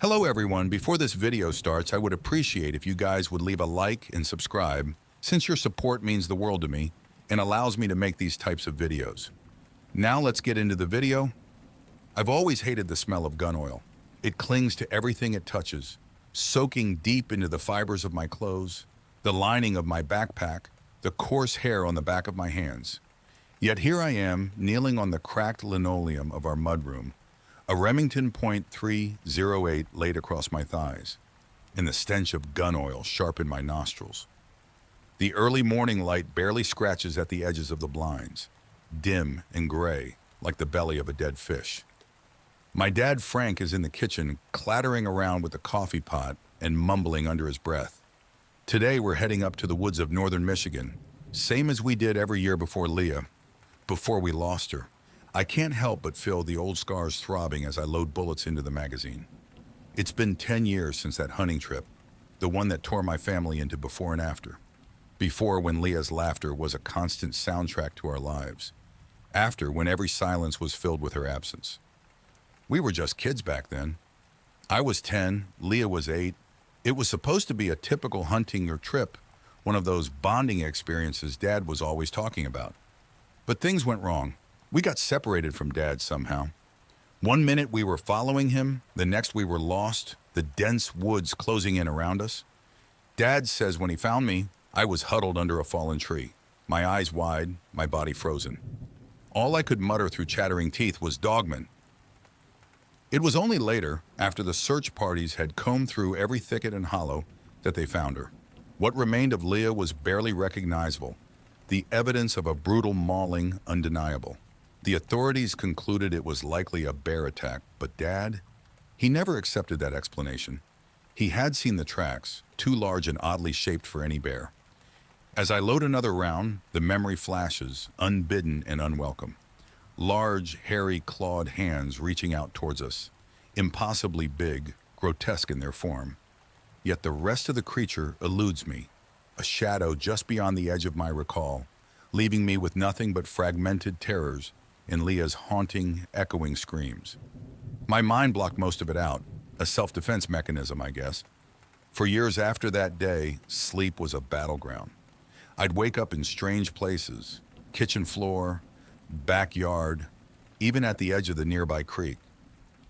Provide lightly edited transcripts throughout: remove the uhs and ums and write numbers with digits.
Hello everyone, before this video starts, I would appreciate if you guys would leave a like and subscribe, since your support means the world to me and allows me to make these types of videos. Now let's get into the video. I've always hated the smell of gun oil. It clings to everything it touches, soaking deep into the fibers of my clothes, the lining of my backpack, the coarse hair on the back of my hands. Yet here I am, kneeling on the cracked linoleum of our mudroom, a Remington .308 laid across my thighs, and the stench of gun oil sharp in my nostrils. The early morning light barely scratches at the edges of the blinds, dim and gray, like the belly of a dead fish. My dad Frank is in the kitchen, clattering around with the coffee pot and mumbling under his breath. Today we're heading up to the woods of northern Michigan, same as we did every year before Leah, before we lost her. I can't help but feel the old scars throbbing as I load bullets into the magazine. It's been 10 years since that hunting trip, the one that tore my family into before and after. Before, when Leah's laughter was a constant soundtrack to our lives. After, when every silence was filled with her absence. We were just kids back then. I was 10, Leah was 8. It was supposed to be a typical hunting or trip, one of those bonding experiences Dad was always talking about. But things went wrong. We got separated from Dad somehow. One minute we were following him, the next we were lost, the dense woods closing in around us. Dad says when he found me, I was huddled under a fallen tree, my eyes wide, my body frozen. All I could mutter through chattering teeth was "Dogman." It was only later, after the search parties had combed through every thicket and hollow, that they found her. What remained of Leah was barely recognizable, the evidence of a brutal mauling undeniable. The authorities concluded it was likely a bear attack, but Dad, he never accepted that explanation. He had seen the tracks, too large and oddly shaped for any bear. As I load another round, the memory flashes, unbidden and unwelcome. Large, hairy, clawed hands reaching out towards us, impossibly big, grotesque in their form. Yet the rest of the creature eludes me, a shadow just beyond the edge of my recall, leaving me with nothing but fragmented terrors and Leah's haunting, echoing screams. My mind blocked most of it out, a self-defense mechanism, I guess. For years after that day, sleep was a battleground. I'd wake up in strange places, kitchen floor, backyard, even at the edge of the nearby creek.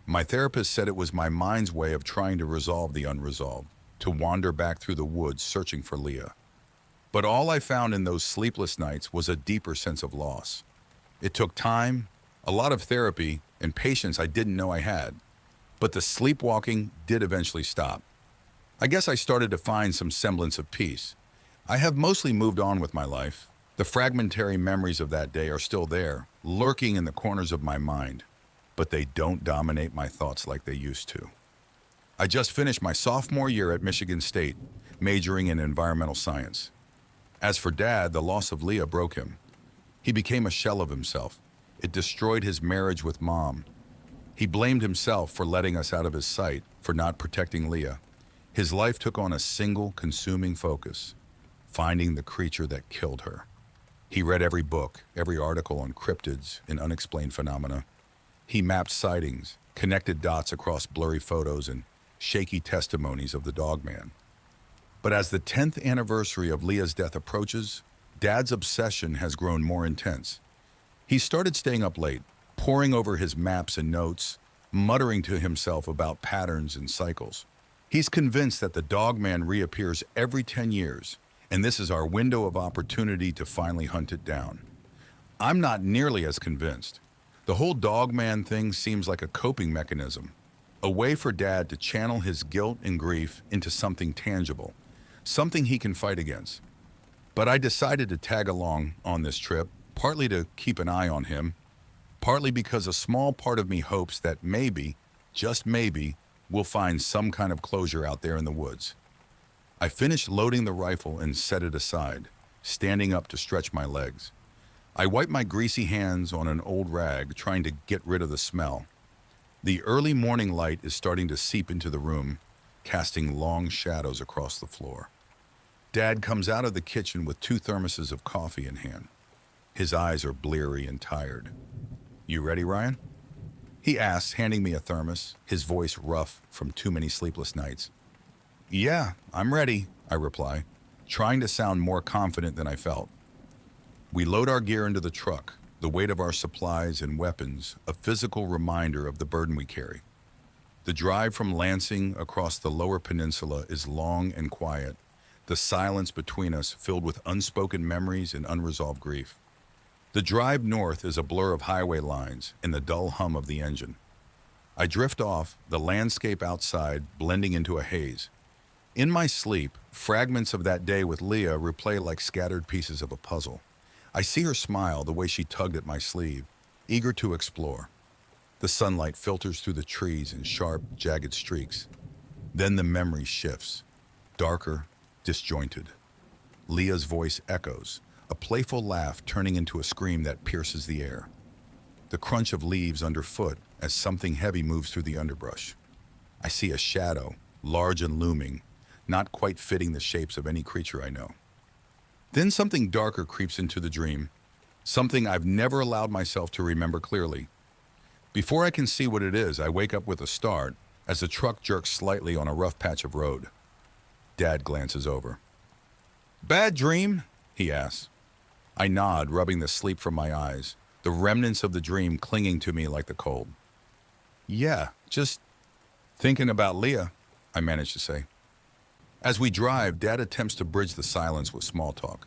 My therapist said it was my mind's way of trying to resolve the unresolved, to wander back through the woods searching for Leah. But all I found in those sleepless nights was a deeper sense of loss. It took time, a lot of therapy, and patience I didn't know I had. But the sleepwalking did eventually stop. I guess I started to find some semblance of peace. I have mostly moved on with my life. The fragmentary memories of that day are still there, lurking in the corners of my mind. But they don't dominate my thoughts like they used to. I just finished my sophomore year at Michigan State, majoring in environmental science. As for Dad, the loss of Leah broke him. He became a shell of himself. It destroyed his marriage with Mom. He blamed himself for letting us out of his sight, for not protecting Leah. His life took on a single, consuming focus, finding the creature that killed her. He read every book, every article on cryptids and unexplained phenomena. He mapped sightings, connected dots across blurry photos and shaky testimonies of the Dogman. But as the 10th anniversary of Leah's death approaches, Dad's obsession has grown more intense. He started staying up late, poring over his maps and notes, muttering to himself about patterns and cycles. He's convinced that the Dogman reappears every 10 years, and this is our window of opportunity to finally hunt it down. I'm not nearly as convinced. The whole Dogman thing seems like a coping mechanism, a way for Dad to channel his guilt and grief into something tangible, something he can fight against. But I decided to tag along on this trip, partly to keep an eye on him, partly because a small part of me hopes that maybe, just maybe, we'll find some kind of closure out there in the woods. I finished loading the rifle and set it aside, standing up to stretch my legs. I wiped my greasy hands on an old rag, trying to get rid of the smell. The early morning light is starting to seep into the room, casting long shadows across the floor. Dad comes out of the kitchen with 2 thermoses of coffee in hand. His eyes are bleary and tired. You ready, Ryan? He asks, handing me a thermos, his voice rough from too many sleepless nights. Yeah, I'm ready, I reply, trying to sound more confident than I felt. We load our gear into the truck, the weight of our supplies and weapons, a physical reminder of the burden we carry. The drive from Lansing across the lower peninsula is long and quiet, the silence between us filled with unspoken memories and unresolved grief. The drive north is a blur of highway lines and the dull hum of the engine. I drift off, the landscape outside blending into a haze. In my sleep, fragments of that day with Leah replay like scattered pieces of a puzzle. I see her smile, the way she tugged at my sleeve, eager to explore. The sunlight filters through the trees in sharp, jagged streaks. Then the memory shifts, darker, disjointed. Leah's voice echoes, a playful laugh turning into a scream that pierces the air. The crunch of leaves underfoot as something heavy moves through the underbrush. I see a shadow, large and looming, not quite fitting the shapes of any creature I know. Then something darker creeps into the dream, something I've never allowed myself to remember clearly. Before I can see what it is, I wake up with a start as the truck jerks slightly on a rough patch of road. Dad glances over. Bad dream? He asks. I nod, rubbing the sleep from my eyes, the remnants of the dream clinging to me like the cold. Yeah, just thinking about Leah, I manage to say. As we drive, Dad attempts to bridge the silence with small talk.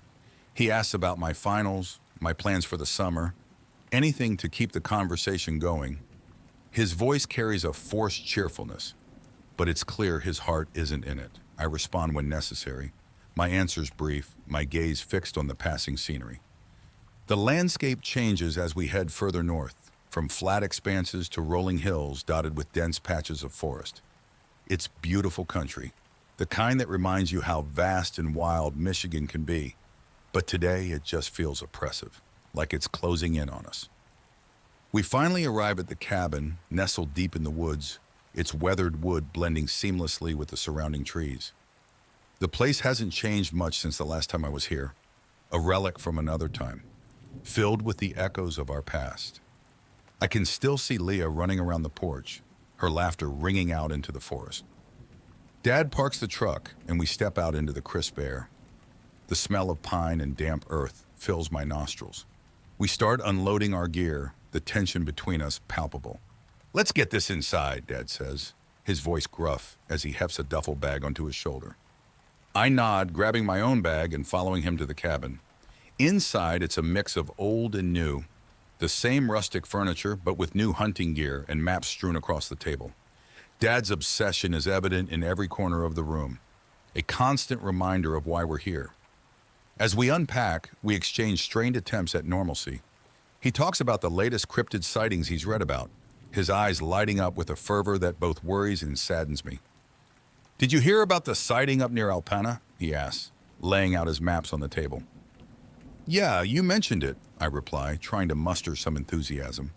He asks about my finals, my plans for the summer, anything to keep the conversation going. His voice carries a forced cheerfulness, but it's clear his heart isn't in it. I respond when necessary, my answers brief, my gaze fixed on the passing scenery. The landscape changes as we head further north, from flat expanses to rolling hills dotted with dense patches of forest. It's beautiful country, the kind that reminds you how vast and wild Michigan can be. But today it just feels oppressive, like it's closing in on us. We finally arrive at the cabin, nestled deep in the woods, its weathered wood blending seamlessly with the surrounding trees. The place hasn't changed much since the last time I was here, a relic from another time, filled with the echoes of our past. I can still see Leah running around the porch, her laughter ringing out into the forest. Dad parks the truck and we step out into the crisp air. The smell of pine and damp earth fills my nostrils. We start unloading our gear, the tension between us palpable. Let's get this inside, Dad says, his voice gruff as he hefts a duffel bag onto his shoulder. I nod, grabbing my own bag and following him to the cabin. Inside, it's a mix of old and new, the same rustic furniture, but with new hunting gear and maps strewn across the table. Dad's obsession is evident in every corner of the room, a constant reminder of why we're here. As we unpack, we exchange strained attempts at normalcy. He talks about the latest cryptid sightings he's read about, his eyes lighting up with a fervor that both worries and saddens me. Did you hear about the sighting up near Alpena? He asks, laying out his maps on the table. Yeah, you mentioned it, I reply, trying to muster some enthusiasm.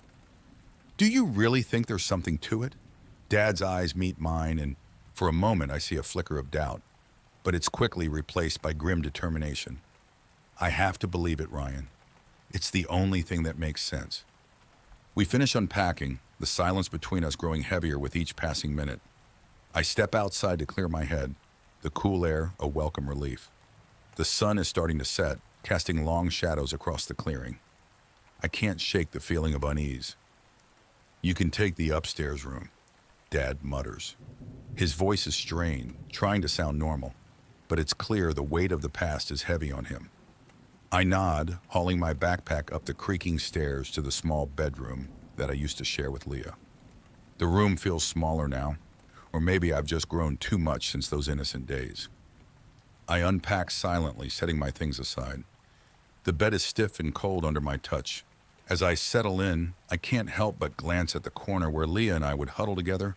Do you really think there's something to it? Dad's eyes meet mine, and for a moment I see a flicker of doubt, but it's quickly replaced by grim determination. I have to believe it, Ryan. It's the only thing that makes sense. We finish unpacking, the silence between us growing heavier with each passing minute. I step outside to clear my head, the cool air a welcome relief. The sun is starting to set, casting long shadows across the clearing. I can't shake the feeling of unease. You can take the upstairs room, Dad mutters. His voice is strained, trying to sound normal, but it's clear the weight of the past is heavy on him. I nod, hauling my backpack up the creaking stairs to the small bedroom that I used to share with Leah. The room feels smaller now, or maybe I've just grown too much since those innocent days. I unpack silently, setting my things aside. The bed is stiff and cold under my touch. As I settle in, I can't help but glance at the corner where Leah and I would huddle together,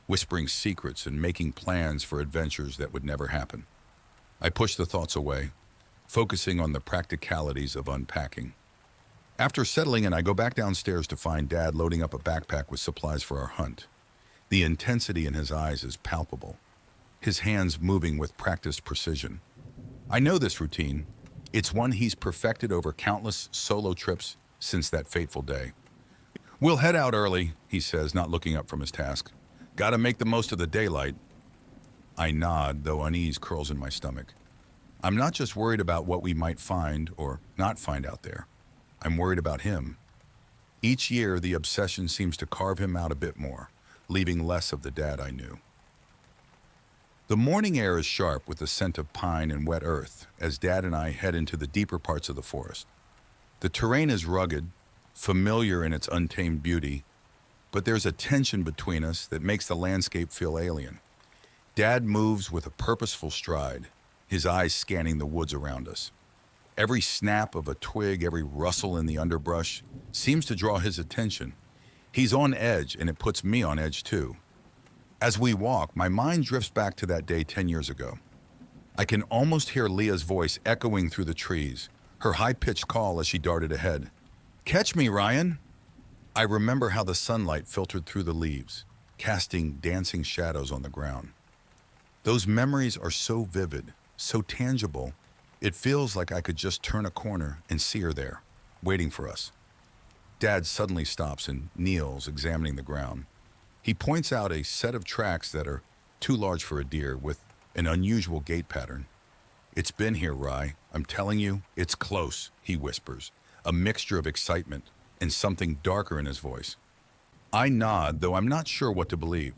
whispering secrets and making plans for adventures that would never happen. I push the thoughts away, focusing on the practicalities of unpacking. After settling in, I go back downstairs to find Dad loading up a backpack with supplies for our hunt. The intensity in his eyes is palpable, his hands moving with practiced precision. I know this routine. It's one he's perfected over countless solo trips since that fateful day. We'll head out early, he says, not looking up from his task. Gotta make the most of the daylight. I nod, though unease curls in my stomach. I'm not just worried about what we might find or not find out there. I'm worried about him. Each year, the obsession seems to carve him out a bit more, leaving less of the dad I knew. The morning air is sharp with the scent of pine and wet earth as Dad and I head into the deeper parts of the forest. The terrain is rugged, familiar in its untamed beauty, but there's a tension between us that makes the landscape feel alien. Dad moves with a purposeful stride, his eyes scanning the woods around us. Every snap of a twig, every rustle in the underbrush seems to draw his attention. He's on edge, and it puts me on edge too. As we walk, my mind drifts back to that day 10 years ago. I can almost hear Leah's voice echoing through the trees, her high-pitched call as she darted ahead. "Catch me, Ryan!" I remember how the sunlight filtered through the leaves, casting dancing shadows on the ground. Those memories are so vivid, so tangible, it feels like I could just turn a corner and see her there, waiting for us. Dad suddenly stops and kneels, examining the ground. He points out a set of tracks that are too large for a deer with an unusual gait pattern. "It's been here, Rye. I'm telling you, it's close," he whispers, a mixture of excitement and something darker in his voice. I nod, though I'm not sure what to believe.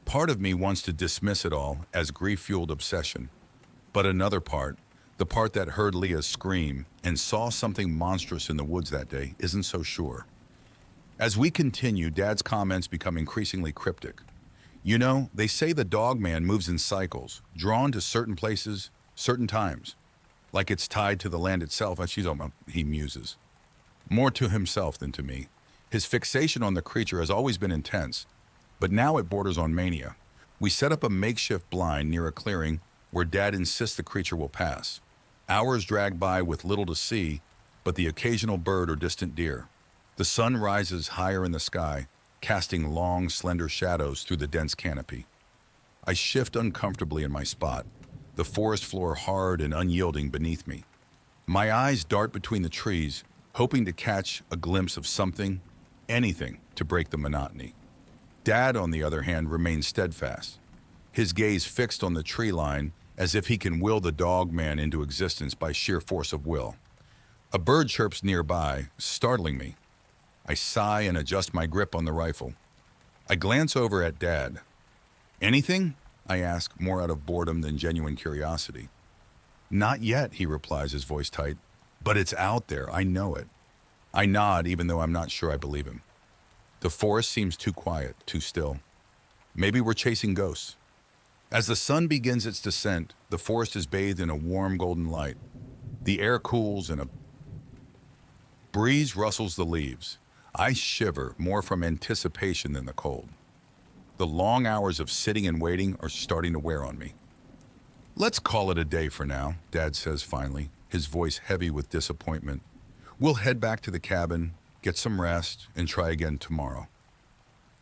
Part of me wants to dismiss it all as grief-fueled obsession, but another part, the part that heard Leah scream and saw something monstrous in the woods that day, isn't so sure. As we continue, Dad's comments become increasingly cryptic. "You know, they say the dog man moves in cycles, drawn to certain places, certain times. Like it's tied to the land itself," he muses. More to himself than to me. His fixation on the creature has always been intense, but now it borders on mania. We set up a makeshift blind near a clearing where Dad insists the creature will pass. Hours drag by with little to see, but the occasional bird or distant deer. The sun rises higher in the sky, casting long, slender shadows through the dense canopy. I shift uncomfortably in my spot, the forest floor hard and unyielding beneath me. My eyes dart between the trees, hoping to catch a glimpse of something, anything, to break the monotony. Dad, on the other hand, remains steadfast, his gaze fixed on the tree line as if he can will the dog man into existence by sheer force of will. A bird chirps nearby, startling me. I sigh and adjust my grip on the rifle. I glance over at Dad. "Anything?" I ask, more out of boredom than genuine curiosity. "Not yet," he replies, his voice tight. "But it's out there, I know it." I nod, even though I'm not sure I believe him. The forest seems too quiet, too still. Maybe we're chasing ghosts. As the sun begins its descent, the forest is bathed in a warm golden light. The air cools and a breeze rustles the leaves. I shiver, more from anticipation than the cold. The long hours of sitting and waiting are starting to wear on me. "Let's call it a day for now," Dad says finally, his voice heavy with disappointment. "We'll head back to the cabin, get some rest, and try again tomorrow."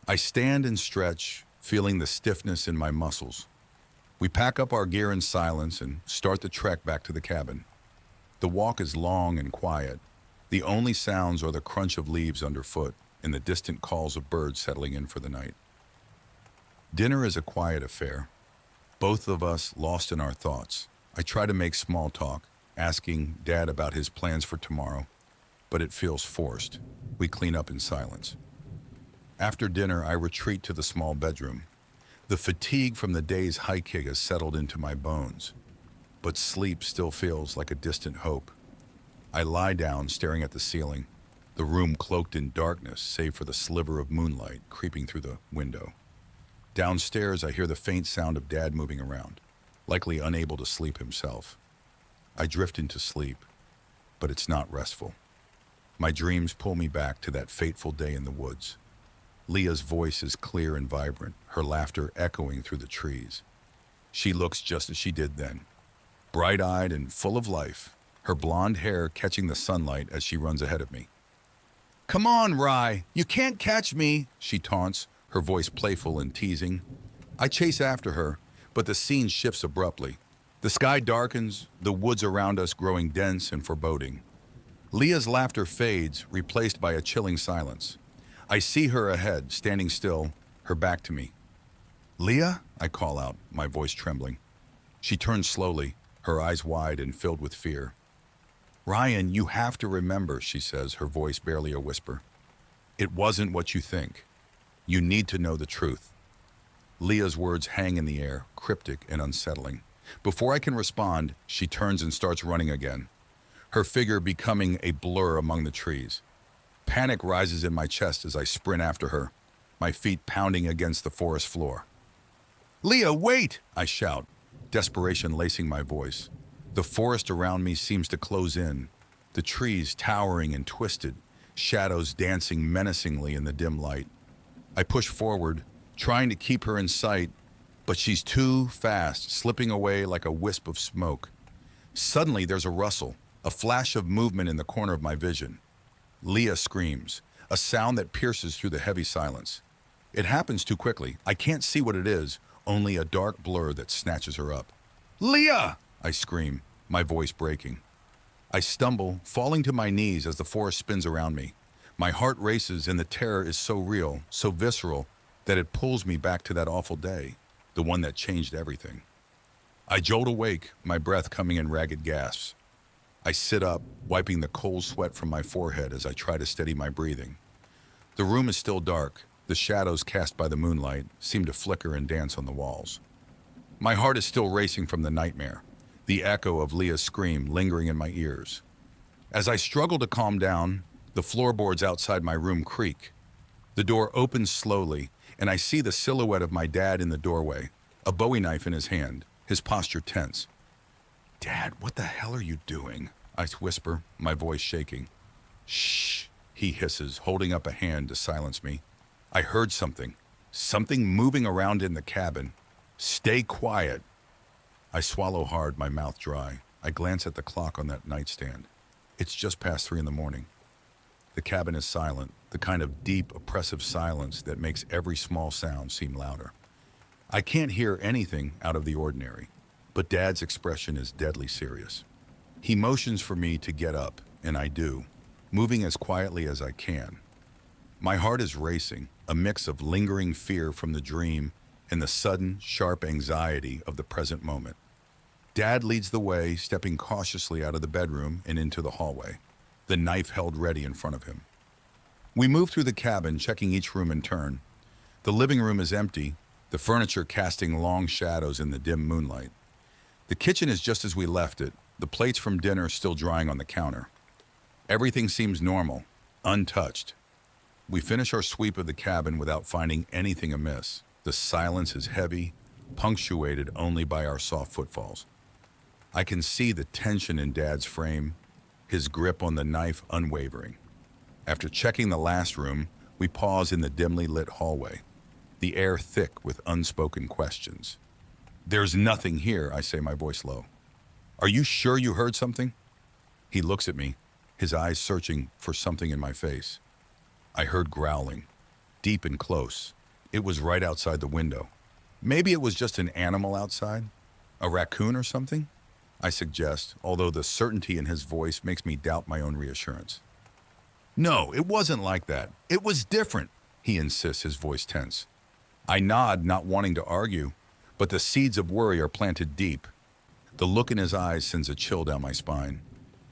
I stand and stretch, feeling the stiffness in my muscles. We pack up our gear in silence and start the trek back to the cabin. The walk is long and quiet. The only sounds are the crunch of leaves underfoot and the distant calls of birds settling in for the night. Dinner is a quiet affair, both of us lost in our thoughts. I try to make small talk, asking Dad about his plans for tomorrow, but it feels forced. We clean up in silence. After dinner, I retreat to the small bedroom. The fatigue from the day's hiking has settled into my bones, but sleep still feels like a distant hope. I lie down, staring at the ceiling, the room cloaked in darkness save for the sliver of moonlight creeping through the window. Downstairs, I hear the faint sound of Dad moving around, likely unable to sleep himself. I drift into sleep, but it's not restful. My dreams pull me back to that fateful day in the woods. Leah's voice is clear and vibrant, her laughter echoing through the trees. She looks just as she did then, bright-eyed and full of life, her blonde hair catching the sunlight as she runs ahead of me. "Come on, Rye, you can't catch me," she taunts, her voice playful and teasing. I chase after her, but the scene shifts abruptly. The sky darkens, the woods around us growing dense and foreboding. Leah's laughter fades, replaced by a chilling silence. I see her ahead, standing still, her back to me. Leah? I call out, my voice trembling. She turns slowly, her eyes wide and filled with fear. Ryan, you have to remember, she says, her voice barely a whisper. It wasn't what you think. You need to know the truth. Leah's words hang in the air, cryptic and unsettling. Before I can respond, she turns and starts running again, her figure becoming a blur among the trees. Panic rises in my chest as I sprint after her, my feet pounding against the forest floor. Leah, wait! I shout, desperation lacing my voice. The forest around me seems to close in, the trees towering and twisted, shadows dancing menacingly in the dim light. I push forward, trying to keep her in sight, but she's too fast, slipping away like a wisp of smoke. Suddenly, there's a rustle, a flash of movement in the corner of my vision. Leah screams, a sound that pierces through the heavy silence. It happens too quickly. I can't see what it is, only a dark blur that snatches her up. Leah! I scream, my voice breaking. I stumble, falling to my knees as the forest spins around me. My heart races and the terror is so real, so visceral, that it pulls me back to that awful day, the one that changed everything. I jolt awake, my breath coming in ragged gasps. I sit up, wiping the cold sweat from my forehead as I try to steady my breathing. The room is still dark. The shadows cast by the moonlight seem to flicker and dance on the walls. My heart is still racing from the nightmare, the echo of Leah's scream lingering in my ears. As I struggle to calm down, the floorboards outside my room creak. The door opens slowly, and I see the silhouette of my dad in the doorway, a Bowie knife in his hand, his posture tense. Dad, what the hell are you doing? I whisper, my voice shaking. Shh, he hisses, holding up a hand to silence me. I heard something moving around in the cabin. Stay quiet. I swallow hard, my mouth dry. I glance at the clock on that nightstand. It's just past 3 a.m. The cabin is silent, the kind of deep, oppressive silence that makes every small sound seem louder. I can't hear anything out of the ordinary, but Dad's expression is deadly serious. He motions for me to get up, and I do, moving as quietly as I can. My heart is racing, a mix of lingering fear from the dream and the sudden, sharp anxiety of the present moment. Dad leads the way, stepping cautiously out of the bedroom and into the hallway, the knife held ready in front of him. We move through the cabin, checking each room in turn. The living room is empty, the furniture casting long shadows in the dim moonlight. The kitchen is just as we left it, the plates from dinner still drying on the counter. Everything seems normal, untouched. We finish our sweep of the cabin without finding anything amiss. The silence is heavy, punctuated only by our soft footfalls. I can see the tension in Dad's frame, his grip on the knife unwavering. After checking the last room, we pause in the dimly lit hallway, the air thick with unspoken questions. There's nothing here, I say, my voice low. Are you sure you heard something? He looks at me, his eyes searching for something in my face. I heard growling, deep and close. It was right outside the window. Maybe it was just an animal outside? A raccoon or something? I suggest, although the certainty in his voice makes me doubt my own reassurance. No, it wasn't like that. It was different, he insists, his voice tense. I nod, not wanting to argue, but the seeds of worry are planted deep. The look in his eyes sends a chill down my spine.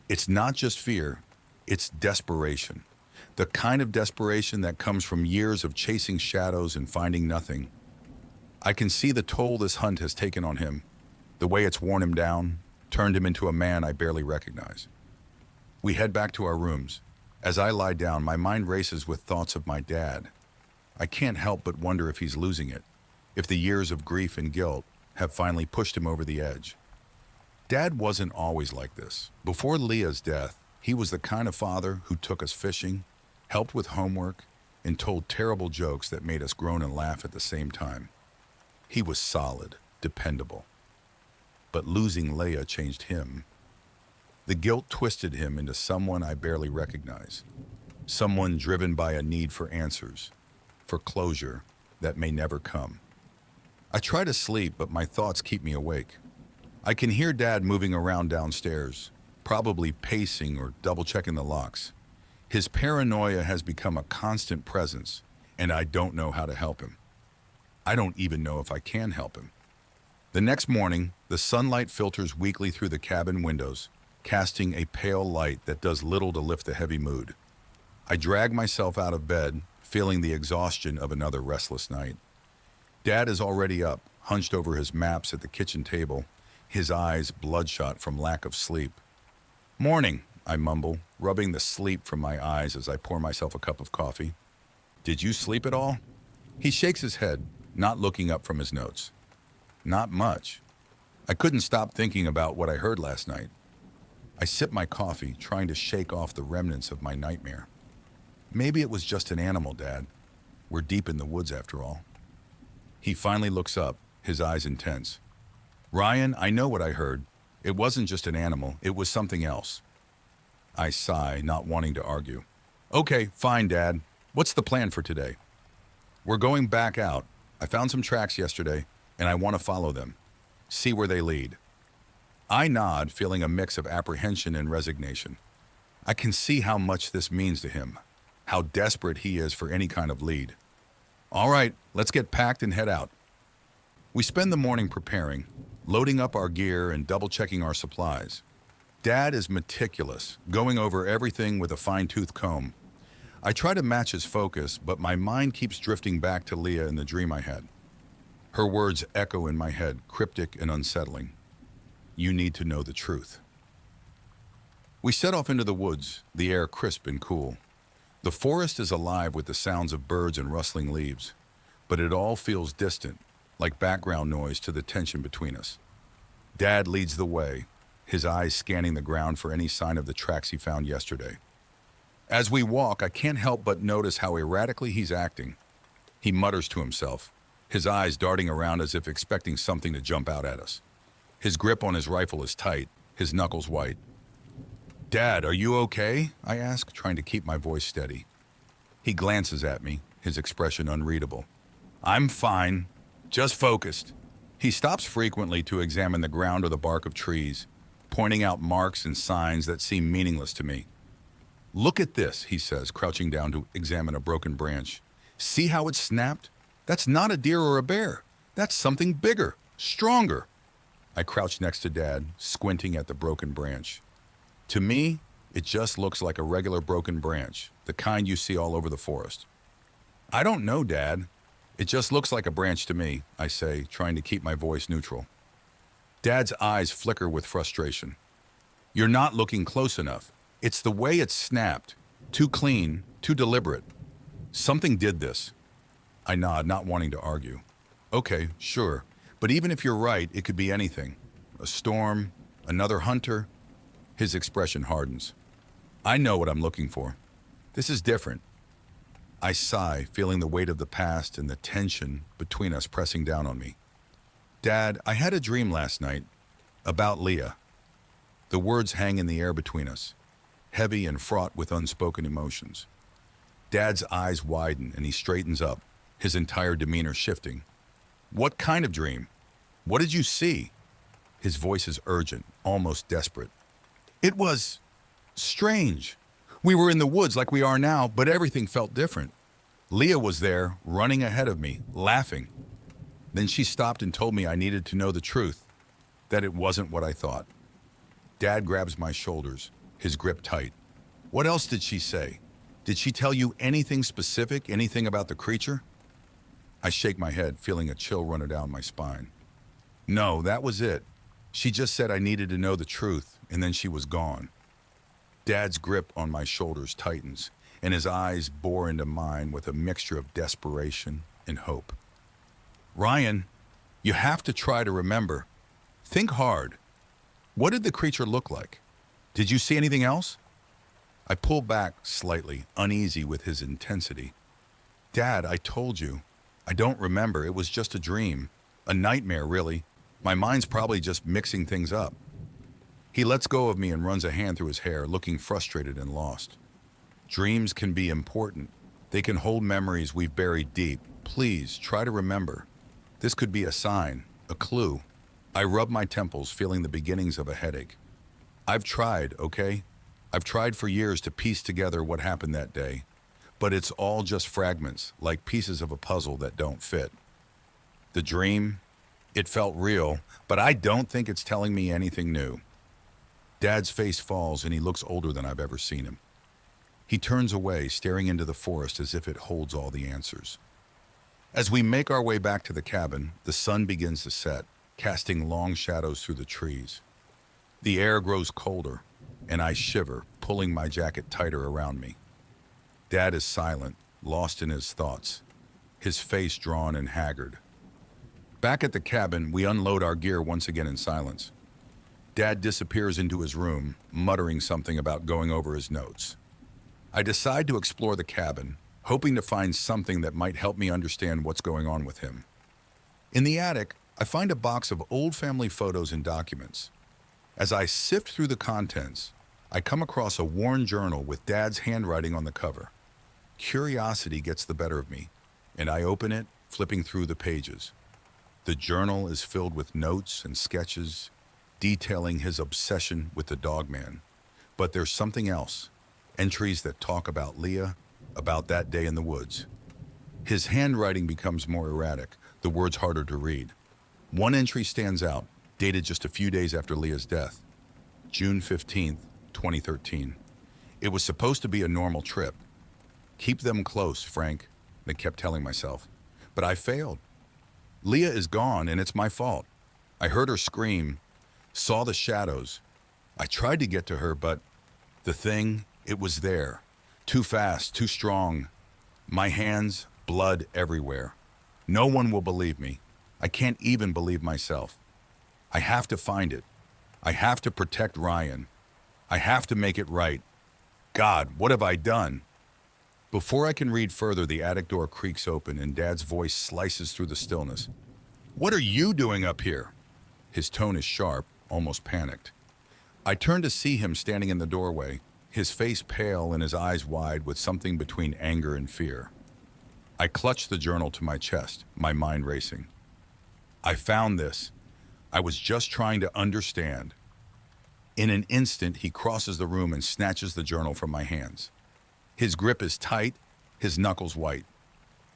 It's not just fear, it's desperation. The kind of desperation that comes from years of chasing shadows and finding nothing. I can see the toll this hunt has taken on him, the way it's worn him down, turned him into a man I barely recognize. We head back to our rooms. As I lie down, my mind races with thoughts of my dad. I can't help but wonder if he's losing it, if the years of grief and guilt have finally pushed him over the edge. Dad wasn't always like this. Before Leah's death, he was the kind of father who took us fishing, helped with homework, and told terrible jokes that made us groan and laugh at the same time. He was solid, dependable. But losing Leah changed him. The guilt twisted him into someone I barely recognize, someone driven by a need for answers, for closure that may never come. I try to sleep, but my thoughts keep me awake. I can hear Dad moving around downstairs, probably pacing or double-checking the locks. His paranoia has become a constant presence, and I don't know how to help him. I don't even know if I can help him. The next morning, the sunlight filters weakly through the cabin windows, casting a pale light that does little to lift the heavy mood. I drag myself out of bed, feeling the exhaustion of another restless night. Dad is already up, hunched over his maps at the kitchen table, his eyes bloodshot from lack of sleep. "Morning," I mumble, rubbing the sleep from my eyes as I pour myself a cup of coffee. "Did you sleep at all?" He shakes his head, not looking up from his notes. "Not much. I couldn't stop thinking about what I heard last night." I sip my coffee, trying to shake off the remnants of my nightmare. "Maybe it was just an animal, Dad. We're deep in the woods after all." He finally looks up, his eyes intense. "Ryan, I know what I heard. It wasn't just an animal, it was something else." I sigh, not wanting to argue. "Okay, fine, Dad. What's the plan for today?" "We're going back out. I found some tracks yesterday, and I want to follow them. See where they lead." I nod, feeling a mix of apprehension and resignation. I can see how much this means to him, how desperate he is for any kind of lead. "All right, let's get packed and head out." We spend the morning preparing, loading up our gear and double-checking our supplies. Dad is meticulous, going over everything with a fine-tooth comb. I try to match his focus, but my mind keeps drifting back to Leah and the dream I had. Her words echo in my head, cryptic and unsettling. "You need to know the truth." We set off into the woods, the air crisp and cool. The forest is alive with the sounds of birds and rustling leaves, but it all feels distant, like background noise to the tension between us. Dad leads the way, his eyes scanning the ground for any sign of the tracks he found yesterday. As we walk, I can't help but notice how erratically he's acting. He mutters to himself, his eyes darting around as if expecting something to jump out at us. His grip on his rifle is tight, his knuckles white. "Dad, are you okay?" I ask, trying to keep my voice steady. He glances at me, his expression unreadable. "I'm fine, just focused." He stops frequently to examine the ground or the bark of trees, pointing out marks and signs that seem meaningless to me. "Look at this," he says, crouching down to examine a broken branch. "See how it's snapped? That's not a deer or a bear. That's something bigger, stronger." I crouch next to Dad, squinting at the broken branch. To me, it just looks like a regular broken branch, the kind you see all over the forest. "I don't know, Dad. It just looks like a branch to me," I say, trying to keep my voice neutral. Dad's eyes flicker with frustration. "You're not looking close enough. It's the way it's snapped. Too clean, too deliberate. Something did this." I nod, not wanting to argue. "Okay, sure. But even if you're right, it could be anything. A storm, another hunter." His expression hardens. "I know what I'm looking for. This is different." I sigh, feeling the weight of the past and the tension between us pressing down on me. "Dad, I had a dream last night about Leah." The words hang in the air between us, heavy and fraught with unspoken emotions. Dad's eyes widen and he straightens up, his entire demeanor shifting. "What kind of dream? What did you see?" His voice is urgent, almost desperate. "It was strange. We were in the woods like we are now, but everything felt different. Leah was there, running ahead of me, laughing. Then she stopped and told me I needed to know the truth, that it wasn't what I thought." Dad grabs my shoulders, his grip tight. "What else did she say? Did she tell you anything specific, anything about the creature?" I shake my head, feeling a chill run down my spine. "No, that was it. She just said I needed to know the truth, and then she was gone." Dad's grip on my shoulders tightens, and his eyes bore into mine with a mixture of desperation and hope. "Ryan, you have to try to remember. Think hard. What did the creature look like? Did you see anything else?" I pull back slightly, uneasy with his intensity. "Dad, I told you. I don't remember. It was just a dream. A nightmare, really. My mind's probably just mixing things up." He lets go of me and runs a hand through his hair, looking frustrated and lost. "Dreams can be important. They can hold memories we've buried deep. Please, try to remember. This could be a sign, a clue." I rub my temples, feeling the beginnings of a headache. "I've tried, okay? I've tried for years to piece together what happened that day, but it's all just fragments, like pieces of a puzzle that don't fit. The dream, it felt real, but I don't think it's telling me anything new. Dad's face falls and he looks older than I've ever seen him. He turns away, staring into the forest as if it holds all the answers. As we make our way back to the cabin, the sun begins to set, casting long shadows through the trees. The air grows colder, and I shiver, pulling my jacket tighter around me. Dad is silent, lost in his thoughts, his face drawn and haggard. Back at the cabin, we unload our gear once again in silence. Dad disappears into his room, muttering something about going over his notes. I decide to explore the cabin, hoping to find something that might help me understand what's going on with him. In the attic, I find a box of old family photos and documents. As I sift through the contents, I come across a worn journal with Dad's handwriting on the cover. Curiosity gets the better of me, and I open it, flipping through the pages. The journal is filled with notes and sketches, detailing his obsession with the dogman. But there's something else. Entries that talk about Leah, about that day in the woods. His handwriting becomes more erratic, the words harder to read. One entry stands out, dated just a few days after Leah's death, June 15th, 2013. It was supposed to be a normal trip. Keep them close, Frank, I kept telling myself. But I failed. Leah is gone, and it's my fault. I heard her scream, saw the shadows. I tried to get to her, but the thing, it was there. Too fast, too strong. My hands, blood everywhere. No one will believe me. I can't even believe myself. I have to find it. I have to protect Ryan. I have to make it right. God, what have I done? Before I can read further, the attic door creaks open and Dad's voice slices through the stillness. What are you doing up here? His tone is sharp, almost panicked. I turn to see him standing in the doorway, his face pale and his eyes wide with something between anger and fear. I clutch the journal to my chest, my mind racing. I found this. I was just trying to understand. In an instant, he crosses the room and snatches the journal from my hands. His grip is tight, his knuckles white.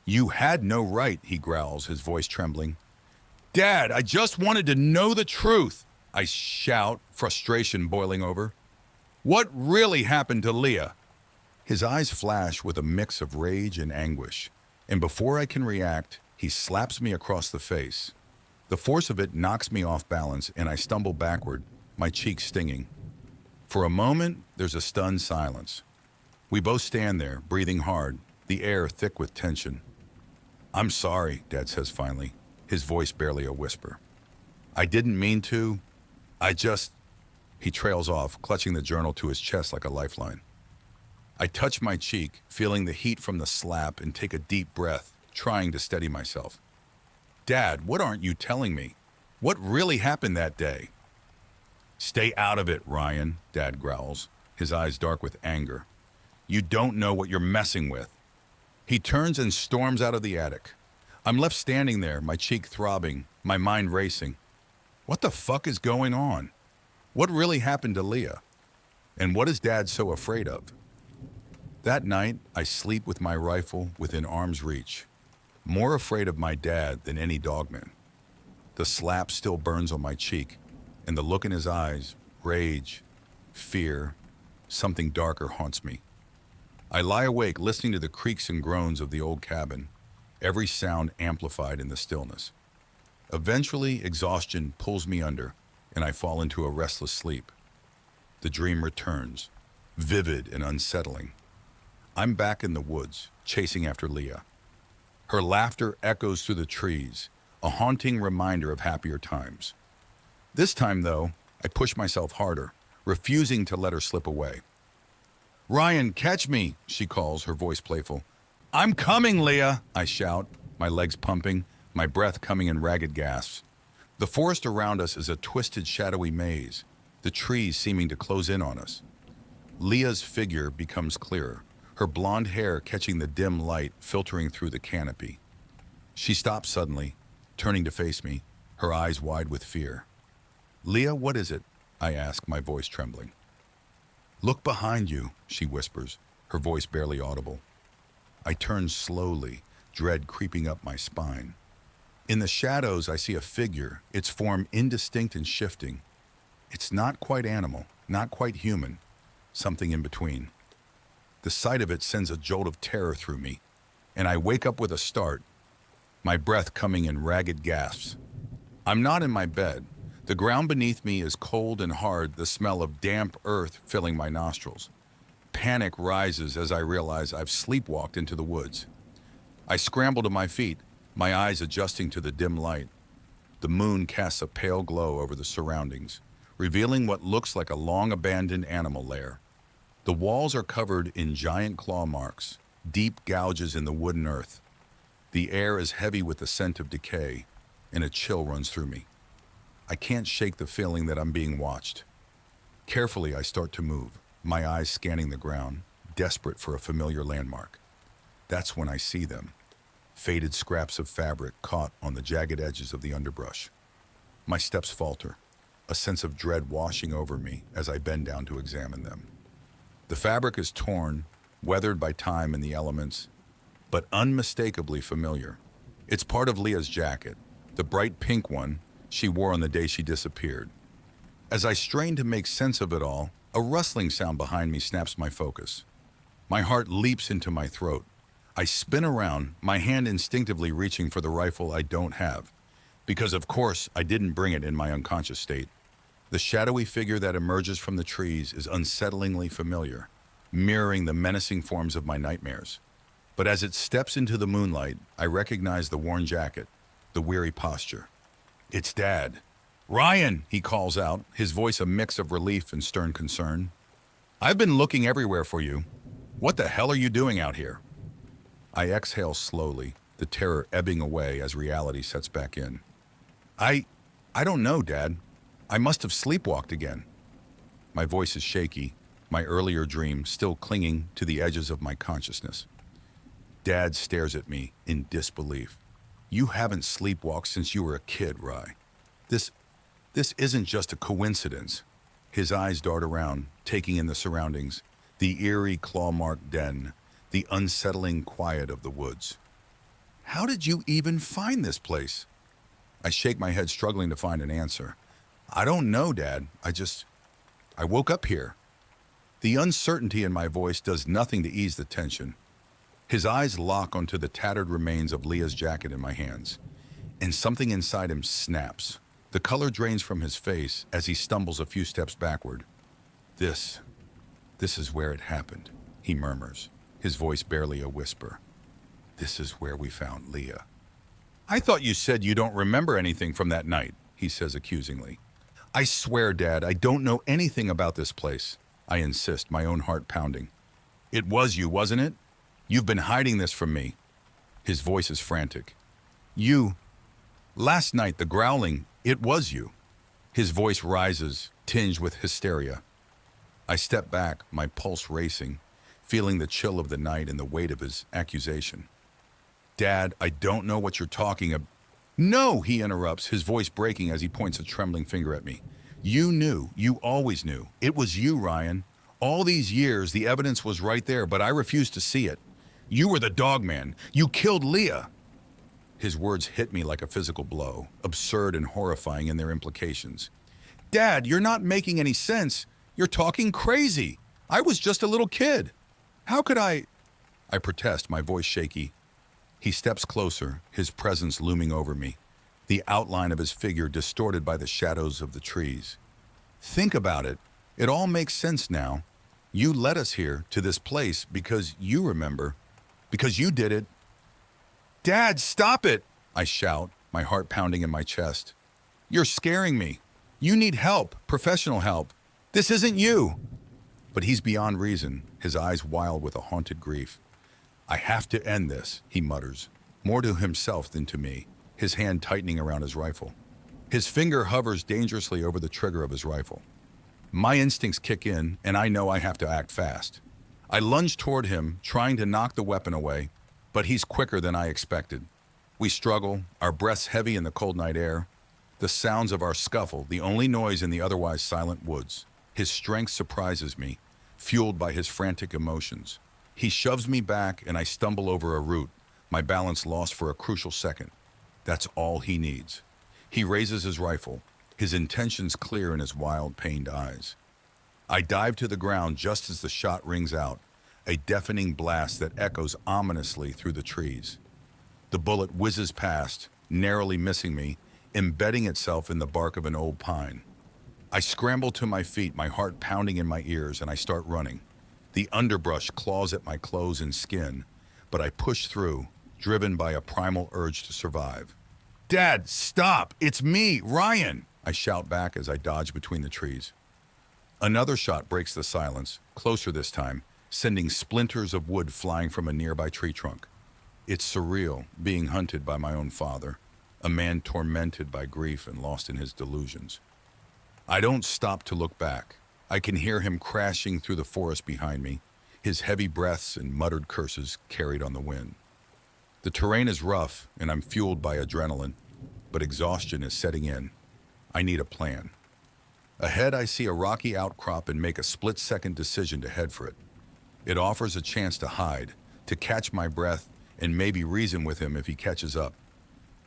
You had no right, he growls, his voice trembling. Dad, I just wanted to know the truth, I shout, frustration boiling over. What really happened to Leah? His eyes flash with a mix of rage and anguish, and before I can react, he slaps me across the face. The force of it knocks me off balance, and I stumble backward, my cheeks stinging. For a moment, there's a stunned silence. We both stand there, breathing hard, the air thick with tension. I'm sorry, Dad says finally, his voice barely a whisper. I didn't mean to. He trails off, clutching the journal to his chest like a lifeline. I touch my cheek, feeling the heat from the slap, and take a deep breath, trying to steady myself. Dad, what aren't you telling me? What really happened that day? Stay out of it, Ryan, Dad growls, his eyes dark with anger. You don't know what you're messing with. He turns and storms out of the attic. I'm left standing there, my cheek throbbing, my mind racing. What the fuck is going on? What really happened to Leah? And what is Dad so afraid of? That night, I sleep with my rifle within arm's reach, more afraid of my dad than any dogman. The slap still burns on my cheek, and the look in his eyes, rage, fear, something darker haunts me. I lie awake listening to the creaks and groans of the old cabin, every sound amplified in the stillness. Eventually, exhaustion pulls me under, and I fall into a restless sleep. The dream returns, vivid and unsettling. I'm back in the woods, chasing after Leah. Her laughter echoes through the trees, a haunting reminder of happier times. This time, though, I push myself harder, refusing to let her slip away. Ryan, catch me, she calls, her voice playful. I'm coming, Leah, I shout, my legs pumping, my breath coming in ragged gasps. The forest around us is a twisted, shadowy maze, the trees seeming to close in on us. Leah's figure becomes clearer, her blonde hair catching the dim light filtering through the canopy. She stops suddenly, turning to face me, her eyes wide with fear. Leah, what is it? I ask, my voice trembling. Look behind you, she whispers, her voice barely audible. I turn slowly, dread creeping up my spine. In the shadows, I see a figure, its form indistinct and shifting. It's not quite animal, not quite human, something in between. The sight of it sends a jolt of terror through me, and I wake up with a start, my breath coming in ragged gasps. I'm not in my bed. The ground beneath me is cold and hard, the smell of damp earth filling my nostrils. Panic rises as I realize I've sleepwalked into the woods. I scramble to my feet, my eyes adjusting to the dim light. The moon casts a pale glow over the surroundings, revealing what looks like a long-abandoned animal lair. The walls are covered in giant claw marks, deep gouges in the wooden earth. The air is heavy with the scent of decay, and a chill runs through me. I can't shake the feeling that I'm being watched. Carefully, I start to move, my eyes scanning the ground, desperate for a familiar landmark. That's when I see them. Faded scraps of fabric caught on the jagged edges of the underbrush. My steps falter, a sense of dread washing over me as I bend down to examine them. The fabric is torn, weathered by time and the elements, but unmistakably familiar. It's part of Leah's jacket, the bright pink one she wore on the day she disappeared. As I strain to make sense of it all, a rustling sound behind me snaps my focus. My heart leaps into my throat. I spin around, my hand instinctively reaching for the rifle I don't have, because of course I didn't bring it in my unconscious state. The shadowy figure that emerges from the trees is unsettlingly familiar, mirroring the menacing forms of my nightmares. But as it steps into the moonlight, I recognize the worn jacket, the weary posture. It's Dad. "Ryan," he calls out, his voice a mix of relief and stern concern. "I've been looking everywhere for you. What the hell are you doing out here?" I exhale slowly, the terror ebbing away as reality sets back in. I don't know, Dad. I must have sleepwalked again." My voice is shaky, my earlier dream still clinging to the edges of my consciousness. Dad stares at me in disbelief. "You haven't sleepwalked since you were a kid, Rye. This isn't just a coincidence." His eyes dart around, taking in the surroundings, the eerie claw-marked den, the unsettling quiet of the woods. "How did you even find this place?" I shake my head, struggling to find an answer. "I don't know, Dad. I woke up here." The uncertainty in my voice does nothing to ease the tension. His eyes lock onto the tattered remains of Leah's jacket in my hands, and something inside him snaps. The color drains from his face as he stumbles a few steps backward. This is where it happened," he murmurs, his voice barely a whisper. "This is where we found Leah." "I thought you said you don't remember anything from that night," he says accusingly. "I swear, Dad, I don't know anything about this place," I insist, my own heart pounding. "It was you, wasn't it? You've been hiding this from me." His voice is frantic. Last night, the growling, it was you." His voice rises, tinged with hysteria. I step back, my pulse racing, feeling the chill of the night and the weight of his accusation. "Dad, I don't know what you're talking about." "No," he interrupts, his voice breaking as he points a trembling finger at me. "You knew. You always knew. It was you, Ryan. All these years, the evidence was right there, but I refused to see it. You were the dog man. You killed Leah." His words hit me like a physical blow, absurd and horrifying in their implications. "Dad, you're not making any sense. You're talking crazy. I was just a little kid. How could I protest, my voice shaky. He steps closer, his presence looming over me, the outline of his figure distorted by the shadows of the trees. "Think about it. It all makes sense now. You led us here, to this place, because you remember. Because you did it." "Dad, stop it!" I shout, my heart pounding in my chest. "You're scaring me. You need help, professional help. This isn't you." But he's beyond reason, his eyes wild with a haunted grief. "I have to end this," he mutters, more to himself than to me, his hand tightening around his rifle. His finger hovers dangerously over the trigger of his rifle. My instincts kick in, and I know I have to act fast. I lunge toward him, trying to knock the weapon away, but he's quicker than I expected. We struggle, our breaths heavy in the cold night air, the sounds of our scuffle the only noise in the otherwise silent woods. His strength surprises me, fueled by his frantic emotions. He shoves me back and I stumble over a root, my balance lost for a crucial second. That's all he needs. He raises his rifle, his intentions clear in his wild, pained eyes. I dive to the ground just as the shot rings out, a deafening blast that echoes ominously through the trees. The bullet whizzes past, narrowly missing me, embedding itself in the bark of an old pine. I scramble to my feet, my heart pounding in my ears, and I start running. The underbrush claws at my clothes and skin, but I push through, driven by a primal urge to survive. "Dad, stop! It's me, Ryan!" I shout back as I dodge between the trees. Another shot breaks the silence, closer this time, sending splinters of wood flying from a nearby tree trunk. It's surreal, being hunted by my own father, a man tormented by grief and lost in his delusions. I don't stop to look back. I can hear him crashing through the forest behind me, his heavy breaths and muttered curses carried on the wind. The terrain is rough, and I'm fueled by adrenaline, but exhaustion is setting in. I need a plan. Ahead, I see a rocky outcrop and make a split-second decision to head for it. It offers a chance to hide, to catch my breath, and maybe reason with him if he catches up.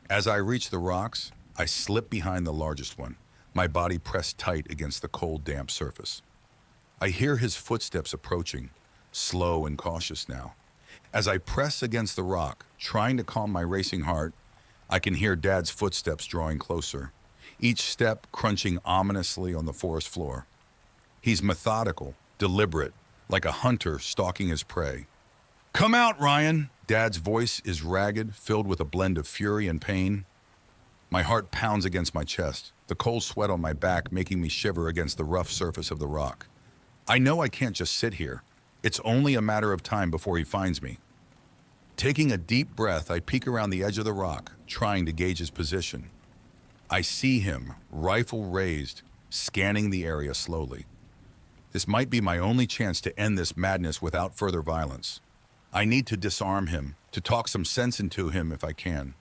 As I reach the rocks, I slip behind the largest one, my body pressed tight against the cold, damp surface. I hear his footsteps approaching, slow and cautious now. As I press against the rock, trying to calm my racing heart, I can hear Dad's footsteps drawing closer, each step crunching ominously on the forest floor. He's methodical, deliberate, like a hunter stalking his prey. "Come out, Ryan!" Dad's voice is ragged, filled with a blend of fury and pain. My heart pounds against my chest, the cold sweat on my back making me shiver against the rough surface of the rock. I know I can't just sit here. It's only a matter of time before he finds me. Taking a deep breath, I peek around the edge of the rock, trying to gauge his position. I see him, rifle raised, scanning the area slowly. This might be my only chance to end this madness without further violence. I need to disarm him, to talk some sense into him if I can.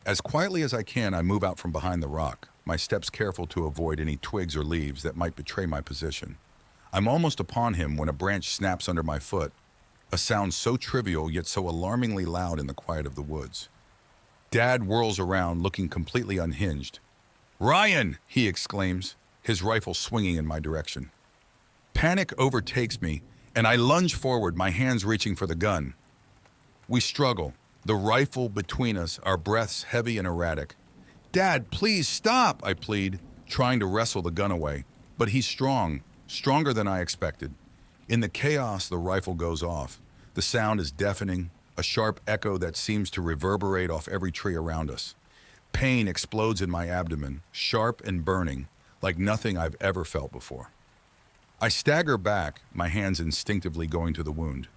As quietly as I can, I move out from behind the rock, my steps careful to avoid any twigs or leaves that might betray my position. I'm almost upon him when a branch snaps under my foot, a sound so trivial yet so alarmingly loud in the quiet of the woods. Dad whirls around, looking completely unhinged. "Ryan!" he exclaims, his rifle swinging in my direction. Panic overtakes me, and I lunge forward, my hands reaching for the gun. We struggle, the rifle between us, our breaths heavy and erratic. "Dad, please stop," I plead, trying to wrestle the gun away. But he's strong, stronger than I expected. In the chaos, the rifle goes off. The sound is deafening, a sharp echo that seems to reverberate off every tree around us. Pain explodes in my abdomen, sharp and burning, like nothing I've ever felt before. I stagger back, my hands instinctively going to the wound.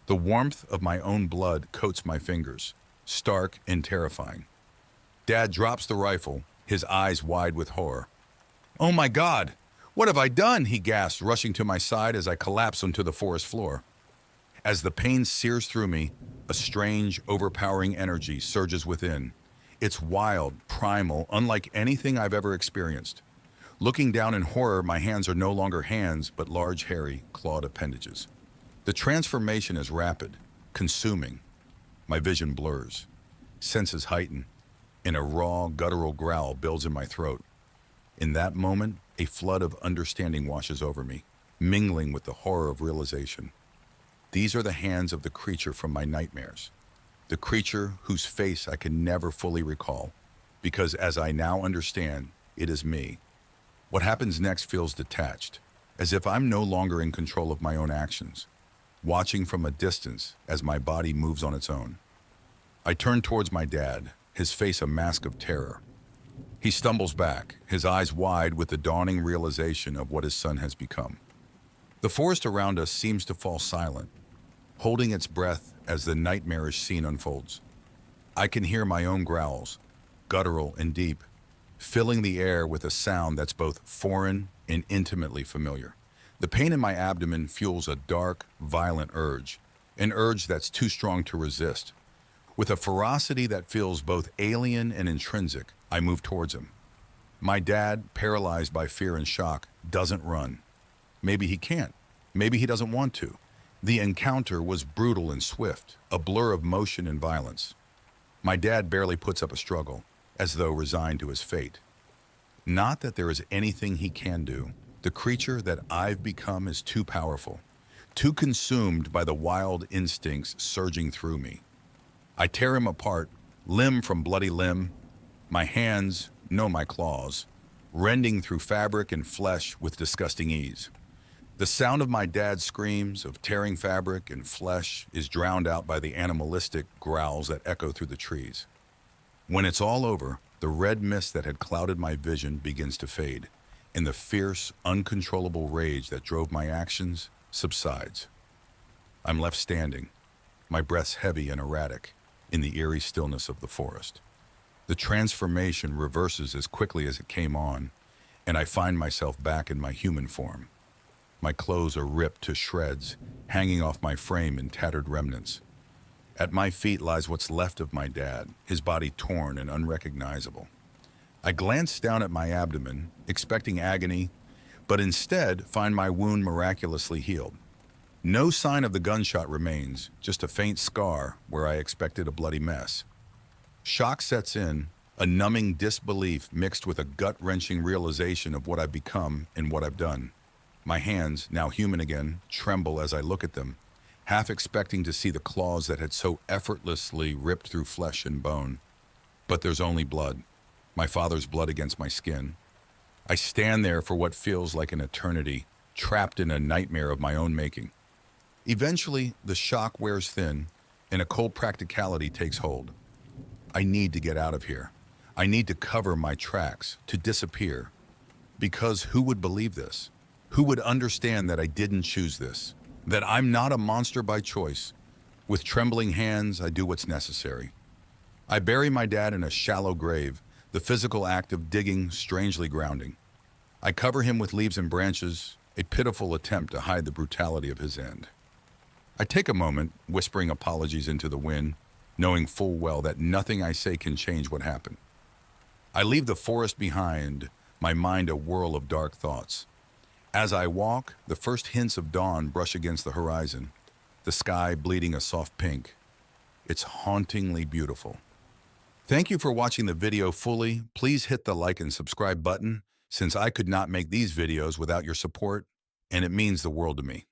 The warmth of my own blood coats my fingers, stark and terrifying. Dad drops the rifle, his eyes wide with horror. "Oh my God! What have I done?" he gasps, rushing to my side as I collapse onto the forest floor. As the pain sears through me, a strange, overpowering energy surges within. It's wild, primal, unlike anything I've ever experienced. Looking down in horror, my hands are no longer hands, but large, hairy, clawed appendages. The transformation is rapid, consuming. My vision blurs. Senses heighten, and a raw, guttural growl builds in my throat. In that moment, a flood of understanding washes over me, mingling with the horror of realization. These are the hands of the creature from my nightmares, the creature whose face I can never fully recall, because as I now understand, it is me. What happens next feels detached, as if I'm no longer in control of my own actions, watching from a distance as my body moves on its own. I turn towards my dad, his face a mask of terror. He stumbles back, his eyes wide with the dawning realization of what his son has become. The forest around us seems to fall silent, holding its breath as the nightmarish scene unfolds. I can hear my own growls, guttural and deep, filling the air with a sound that's both foreign and intimately familiar. The pain in my abdomen fuels a dark, violent urge, an urge that's too strong to resist. With a ferocity that feels both alien and intrinsic, I move towards him. My dad, paralyzed by fear and shock, doesn't run. Maybe he can't. Maybe he doesn't want to. The encounter was brutal and swift, a blur of motion and violence. My dad barely puts up a struggle, as though resigned to his fate. Not that there is anything he can do. The creature that I've become is too powerful, too consumed by the wild instincts surging through me. I tear him apart, limb from bloody limb, my hands, no my claws, rending through fabric and flesh with disgusting ease. The sound of my dad's screams of tearing fabric and flesh is drowned out by the animalistic growls that echo through the trees. When it's all over, the red mist that had clouded my vision begins to fade, and the fierce, uncontrollable rage that drove my actions subsides. I'm left standing, my breaths heavy and erratic, in the eerie stillness of the forest. The transformation reverses as quickly as it came on, and I find myself back in my human form. My clothes are ripped to shreds, hanging off my frame in tattered remnants. At my feet lies what's left of my dad, his body torn and unrecognizable. I glance down at my abdomen, expecting agony, but instead find my wound miraculously healed. No sign of the gunshot remains, just a faint scar where I expected a bloody mess. Shock sets in, a numbing disbelief mixed with a gut-wrenching realization of what I've become and what I've done. My hands, now human again, tremble as I look at them, half expecting to see the claws that had so effortlessly ripped through flesh and bone. But there's only blood, my father's blood against my skin. I stand there for what feels like an eternity, trapped in a nightmare of my own making. Eventually, the shock wears thin, and a cold practicality takes hold. I need to get out of here. I need to cover my tracks, to disappear. Because who would believe this? Who would understand that I didn't choose this? That I'm not a monster by choice? With trembling hands, I do what's necessary. I bury my dad in a shallow grave, the physical act of digging strangely grounding. I cover him with leaves and branches, a pitiful attempt to hide the brutality of his end. I take a moment, whispering apologies into the wind, knowing full well that nothing I say can change what happened. I leave the forest behind, my mind a whirl of dark thoughts. As I walk, the first hints of dawn brush against the horizon, the sky bleeding a soft pink. It's hauntingly beautiful. Thank you for watching the video fully. Please hit the like and subscribe button, since I could not make these videos without your support, and it means the world to me.